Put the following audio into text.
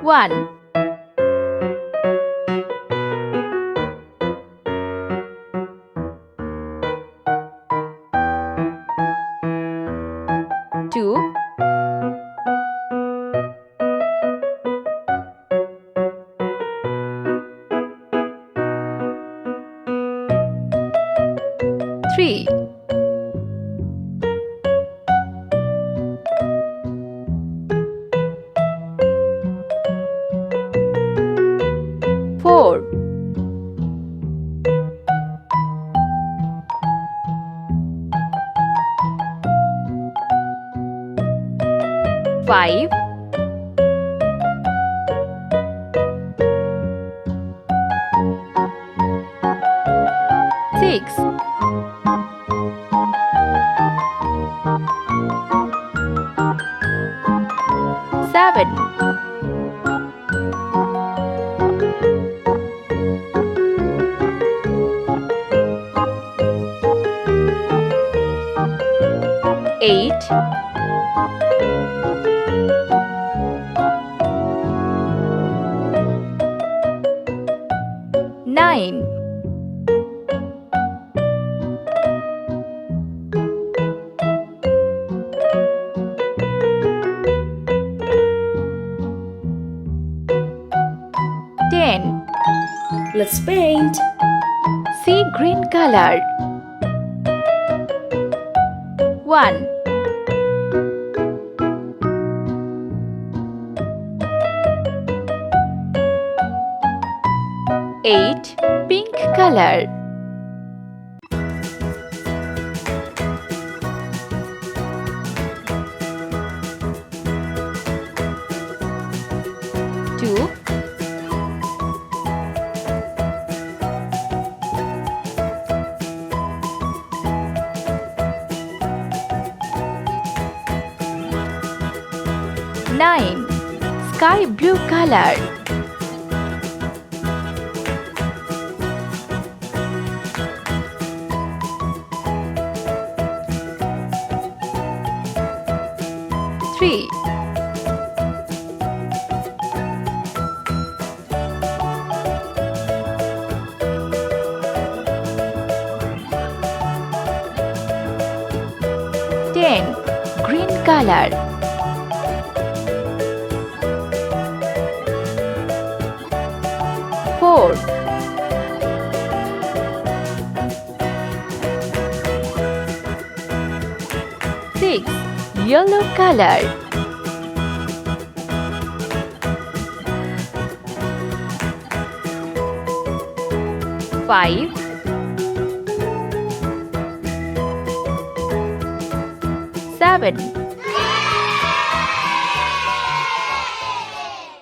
1 2 3 4 5 6 7 8 9 10 Let's paint. See green color 1 8 pink color 2 9 sky blue color 3 10 green color 4 6 yellow color 5 7